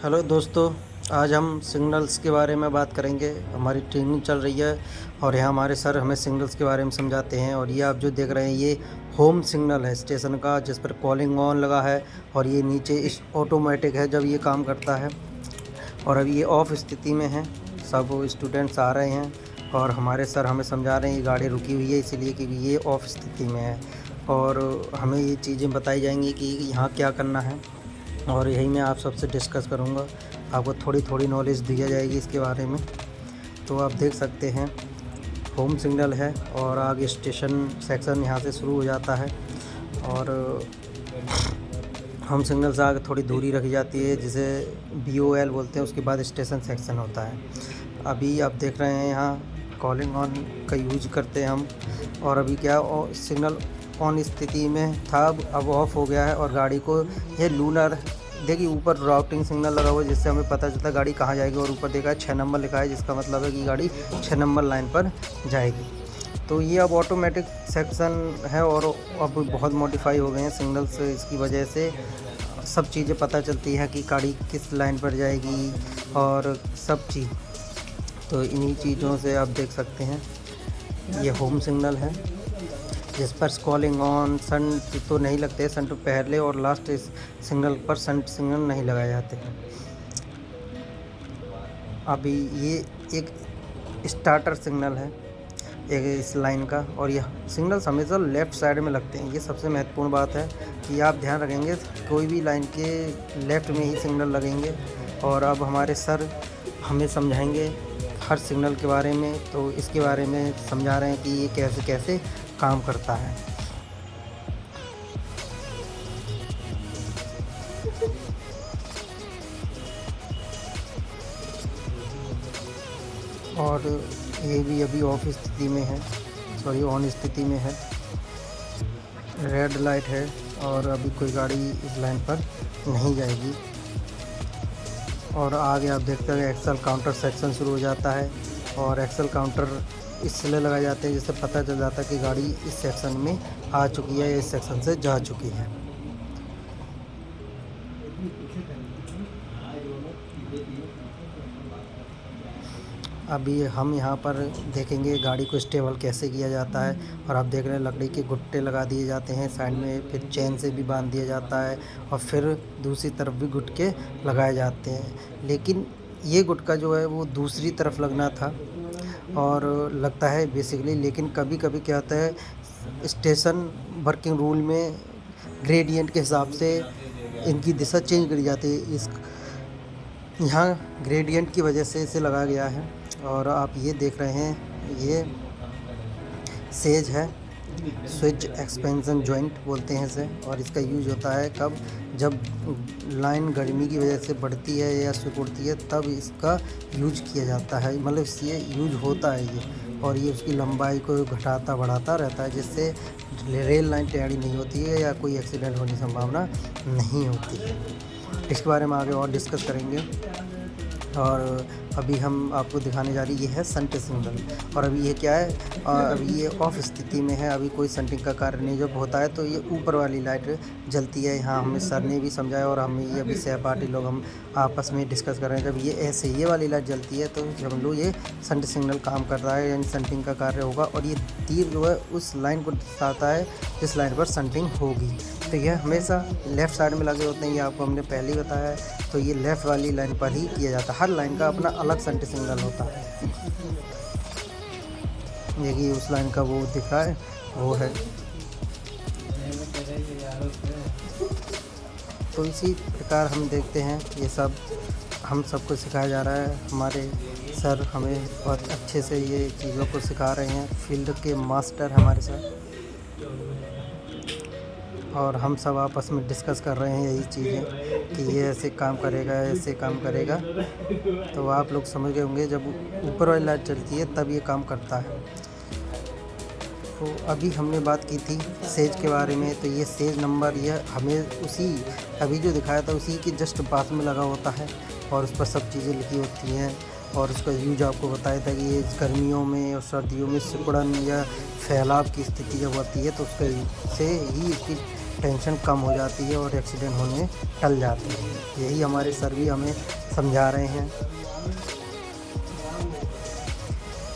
Hello दोस्तों, आज हम सिग्नल्स के बारे में बात करेंगे। हमारी ट्रेनिंग चल रही है और यहाँ हमारे सर हमें सिग्नल्स के बारे में समझाते हैं। और ये आप जो देख रहे हैं ये होम सिग्नल है स्टेशन का, जिस पर कॉलिंग ऑन लगा है। और ये नीचे इस ऑटोमेटिक है जब ये काम करता है। और अभी ये ऑफ स्थिति में है, सब स्टूडेंट्स आ रहे हैं और हमारे सर हमें समझा रहे हैं। ये गाड़ी रुकी हुई है इसलिए क्योंकि ये ऑफ स्थिति में है और हमें ये चीज़ें बताई जाएंगी कि यहाँ क्या करना है। और यही मैं आप सबसे डिस्कस करूँगा, आपको थोड़ी थोड़ी नॉलेज दिया जाएगी इसके बारे में। तो आप देख सकते हैं होम सिग्नल है और आगे स्टेशन सेक्शन यहाँ से शुरू हो जाता है। और होम सिग्नल से आगे थोड़ी दूरी रखी जाती है जिसे BOL बोलते हैं। उसके बाद स्टेशन सेक्शन होता है। अभी आप देख रहे हैं यहाँ कॉलिंग ऑन का यूज करते हैं हम। और अभी क्या सिग्नल ऑन स्थिति में था, अब ऑफ हो गया है। और गाड़ी को ये लूनर देखिए, ऊपर राउटिंग सिग्नल लगा हुआ है जिससे हमें पता चलता है गाड़ी कहाँ जाएगी। और ऊपर देखा है 6 नंबर लिखा है, जिसका मतलब है कि गाड़ी 6 नंबर लाइन पर जाएगी। तो ये अब ऑटोमेटिक सेक्शन है और अब बहुत मॉडिफाई हो गए हैं सिग्नल्स। इसकी वजह से सब चीज़ें पता चलती हैं कि गाड़ी किस लाइन पर जाएगी और सब चीज़। तो इन्हीं चीज़ों से आप देख सकते हैं ये होम सिग्नल है जिस पर कॉलिंग ऑन संट तो नहीं लगते। संट पहले और लास्ट इस सिग्नल पर संट सिग्नल नहीं लगाए जाते हैं। अभी ये एक स्टार्टर सिग्नल है एक इस लाइन का। और यह सिग्नल्स हमेशा लेफ़्ट साइड में लगते हैं। ये सबसे महत्वपूर्ण बात है कि आप ध्यान रखेंगे कोई भी लाइन के लेफ़्ट में ही सिग्नल लगेंगे। और अब हमारे सर हमें समझाएंगे हर सिग्नल के बारे में। तो इसके बारे में समझा रहे हैं कि ये कैसे कैसे काम करता है। और ये भी अभी ऑफ स्थिति में है, सॉरी ऑन स्थिति में है। रेड लाइट है और अभी कोई गाड़ी इस लाइन पर नहीं जाएगी। और आगे आप देखते हैं एक्सेल काउंटर सेक्शन शुरू हो जाता है। और एक्सेल काउंटर इसलिए लगाए जाते हैं जिससे पता चल जाता है कि गाड़ी इस सेक्शन में आ चुकी है या इस सेक्शन से जा चुकी है। अभी हम यहाँ पर देखेंगे गाड़ी को स्टेबल कैसे किया जाता है। और आप देख रहे हैं लकड़ी के गुट्टे लगा दिए जाते हैं साइड में, फिर चेन से भी बांध दिया जाता है और फिर दूसरी तरफ भी गुटके लगाए जाते हैं। लेकिन ये गुटका जो है वो दूसरी तरफ लगना था और लगता है बेसिकली। लेकिन कभी कभी क्या होता है स्टेशन वर्किंग रूल में ग्रेडियंट के हिसाब से इनकी दिशा चेंज करी जाती है। इस यहाँ ग्रेडियंट की वजह से इसे लगाया गया है। और आप ये देख रहे हैं ये सेज है, स्विच एक्सपेंशन जॉइंट बोलते हैं इसे। और इसका यूज होता है कब, जब लाइन गर्मी की वजह से बढ़ती है या सिकुड़ती है तब इसका यूज किया जाता है। मतलब ये यूज होता है ये। और ये उसकी लंबाई को घटाता बढ़ाता रहता है जिससे रेल लाइन टेढ़ी नहीं होती है या कोई एक्सीडेंट होने की संभावना नहीं होती है। इसके बारे में आगे और डिस्कस करेंगे। और अभी हम आपको दिखाने जा रही है ये है संट सिग्नल। और अभी ये क्या है, अभी ये ऑफ स्थिति में है। अभी कोई संटिंग का कार्य नहीं जब होता है तो ये ऊपर वाली लाइट जलती है। यहाँ हमें सर ने भी समझाया और हमें ये अभी सहपाठी लोग हम आपस में डिस्कस कर रहे हैं। जब ये ऐसे ये वाली लाइट जलती है तो समझ लो ये संट सिग्नल काम कर रहा है, यानी संटिंग का कार्य होगा। और ये तीर जो है उस लाइन को दर्शाता है जिस लाइन पर संटिंग होगी। तो यह हमेशा लेफ़्ट साइड में लगे होते हैं, ये आपको हमने पहले ही बताया है। तो ये लेफ़्ट वाली लाइन पर ही किया जाता है। हर लाइन का अपना अलग संट सिग्नल होता है। देखिए उस लाइन का वो दिख रहा है वो है। तो इसी प्रकार हम देखते हैं ये सब हम सबको सिखाया जा रहा है। हमारे सर हमें बहुत अच्छे से ये चीज़ों को सिखा रहे हैं, फील्ड के मास्टर हमारे सर। और हम सब आपस में डिस्कस कर रहे हैं यही चीज़ें कि ये ऐसे काम करेगा, ऐसे काम करेगा। तो आप लोग समझ गए होंगे जब ऊपर वाली लाइट चलती है तब ये काम करता है। तो अभी हमने बात की थी सेज के बारे में। तो ये सेज नंबर ये हमें उसी अभी जो दिखाया था उसी के जस्ट पास में लगा होता है और उस पर सब चीज़ें लिखी होती हैं। और उसका यूज आपको बताया था कि ये गर्मियों में और सर्दियों में सिकुड़न या फैलाव की स्थिति जब होती है तो उसके से ही इसकी टेंशन कम हो जाती है और एक्सीडेंट होने टल जाते हैं। यही हमारे सर भी हमें समझा रहे हैं।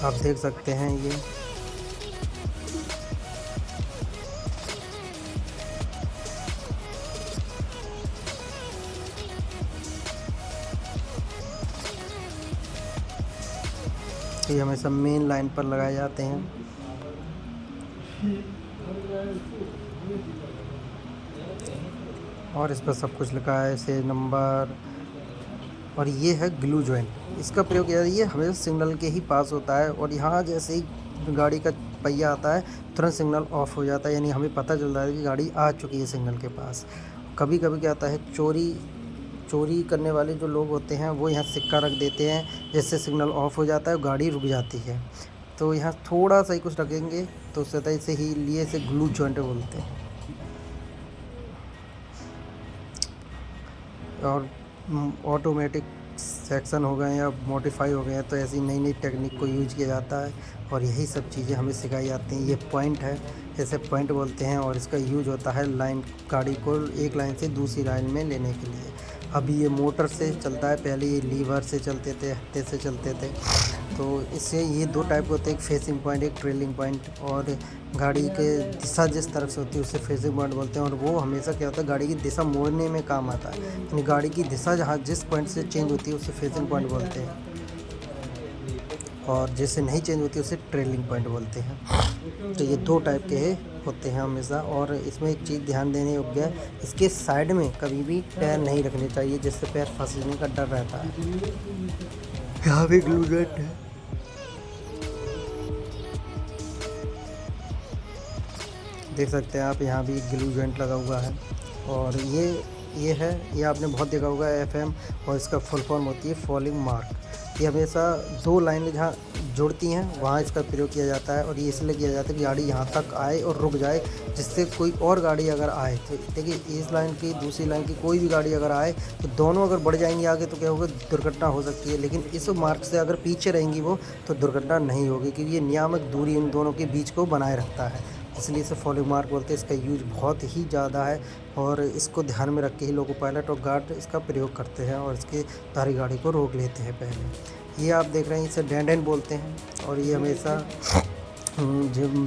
आप देख सकते हैं ये हमेशा मेन लाइन पर लगाए जाते हैं। और इस पर सब कुछ लिखा है, से नंबर। और ये है ग्लू जॉइंट। इसका प्रयोग किया ये हमेशा सिग्नल के ही पास होता है, और यहाँ जैसे ही गाड़ी का पहिया आता है तुरंत सिग्नल ऑफ हो जाता है, यानी हमें पता चल रहा है कि गाड़ी आ चुकी है सिग्नल के पास। कभी कभी क्या होता है, चोरी करने वाले जो लोग होते हैं वो यहाँ सिक्का रख देते हैं, जिससे सिग्नल ऑफ हो जाता है, गाड़ी रुक जाती है। तो यहाँ थोड़ा सा ही कुछ रखेंगे तो सतह से ही लिए इसे ग्लू जॉइंट बोलते हैं। और ऑटोमेटिक सेक्शन हो गए या मॉडिफाई हो गए हैं, तो ऐसी नई नई टेक्निक को यूज किया जाता है, और यही सब चीज़ें हमें सिखाई जाती हैं। ये पॉइंट है, इसे पॉइंट बोलते हैं, और इसका यूज होता है गाड़ी को एक लाइन से दूसरी लाइन में लेने के लिए। अभी ये मोटर से चलता है, पहले ये लीवर से चलते थे, हत्थे से चलते थे। तो इससे ये दो टाइप होते हैं, एक फेसिंग पॉइंट, एक ट्रेलिंग पॉइंट। और गाड़ी के दिशा जिस तरफ से होती है उसे फेसिंग पॉइंट बोलते हैं, और वो हमेशा क्या होता है, गाड़ी की दिशा मोड़ने में काम आता है। यानी गाड़ी की दिशा जहाँ जिस पॉइंट से चेंज होती है उसे फेसिंग पॉइंट बोलते हैं, और जैसे नहीं चेंज होती है उसे ट्रेलिंग पॉइंट बोलते हैं। तो ये दो टाइप के होते हैं हमेशा। और इसमें एक चीज़ ध्यान देने योग्य है, इसके साइड में कभी भी पैर नहीं रखने चाहिए, जिससे पैर फंसने का डर रहता है। यहाँ भी ग्लू जॉइंट है। देख सकते हैं आप, यहाँ भी ग्लू जॉइंट लगा हुआ है। और ये आपने बहुत देखा होगा FM, और इसका फुल फॉर्म होती है फॉलिंग मार्क। ये हमेशा दो लाइनें जहाँ जुड़ती हैं वहाँ इसका प्रयोग किया जाता है, और ये इसलिए किया जाता है कि गाड़ी यहाँ तक आए और रुक जाए, जिससे कोई और गाड़ी अगर आए तो देखिए इस लाइन की दूसरी लाइन की कोई भी गाड़ी अगर आए तो दोनों अगर बढ़ जाएंगी आगे तो क्या होगा, दुर्घटना हो सकती है। लेकिन इस मार्क से अगर पीछे रहेंगी वो, तो दुर्घटना नहीं होगी, क्योंकि ये नियामक दूरी इन दोनों के बीच को बनाए रखता है, इसलिए इसे फॉलिंग मार्क बोलते हैं। इसका यूज बहुत ही ज़्यादा है, और इसको ध्यान में रख के ही लोगो पायलट और गार्ड इसका प्रयोग करते हैं, और इसके तारी गाड़ी को रोक लेते हैं पहले। ये आप देख रहे हैं, इसे डेड एंड बोलते हैं। और ये हमेशा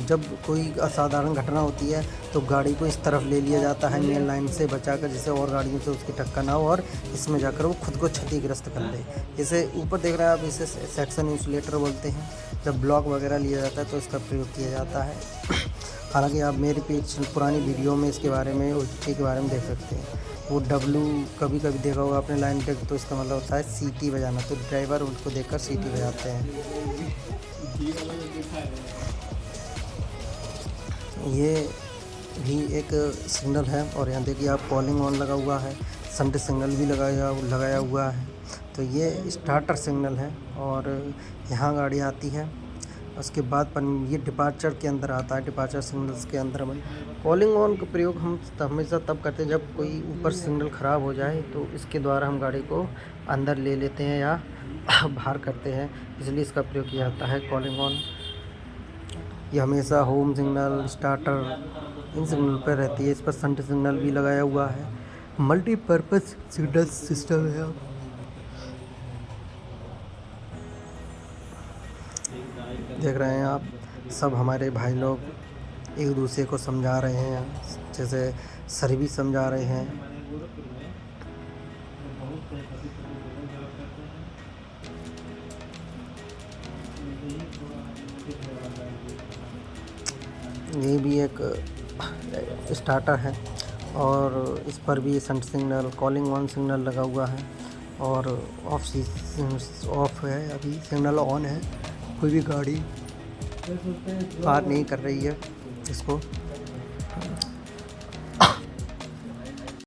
जब कोई असाधारण घटना होती है तो गाड़ी को इस तरफ ले लिया जाता है मेन लाइन से बचाकर, जिससे और गाड़ियों से उसकी टक्कर ना हो और इसमें जाकर वो खुद को क्षतिग्रस्त कर ले। इसे ऊपर देख रहे हैं आप, इसे सेक्शन इंसुलेटर बोलते हैं। जब ब्लॉक वगैरह लिया जाता है तो इसका प्रयोग किया जाता है। हालांकि आप मेरी पुरानी वीडियो में इसके बारे में देख सकते हैं। वो डब्लू कभी कभी देखा होगा आपने, लाइन टेक, तो इसका मतलब होता है सीटी बजाना। तो ड्राइवर उनको देखकर सीटी बजाते हैं। ये भी एक सिग्नल है, और यहाँ देखिए आप कॉलिंग ऑन लगा हुआ है, सेंटर सिग्नल भी लगाया हुआ है। तो ये स्टार्टर सिग्नल है, और यहाँ गाड़ी आती है। उसके बाद ये डिपार्चर के अंदर आता है, डिपार्चर सिग्नल्स के अंदर में कॉलिंग ऑन का प्रयोग हम हमेशा तब करते हैं जब कोई ऊपर सिग्नल ख़राब हो जाए, तो इसके द्वारा हम गाड़ी को अंदर ले लेते हैं या बाहर करते हैं, इसलिए इसका प्रयोग किया जाता है कॉलिंग ऑन। ये हमेशा होम सिग्नल, स्टार्टर, इन सिग्नल पर रहती है। इस पर सेंटर सिग्नल भी लगाया हुआ है। मल्टीपर्पज़ सिग्नल सिस्टम है। देख रहे हैं आप, सब हमारे भाई लोग एक दूसरे को समझा रहे हैं, जैसे सर भी समझा रहे हैं। ये भी एक स्टार्टर है, और इस पर भी centre signal, calling on signal लगा हुआ है, और ऑफ है, अभी सिग्नल ऑन है। कोई भी गाड़ी पार नहीं कर रही है इसको।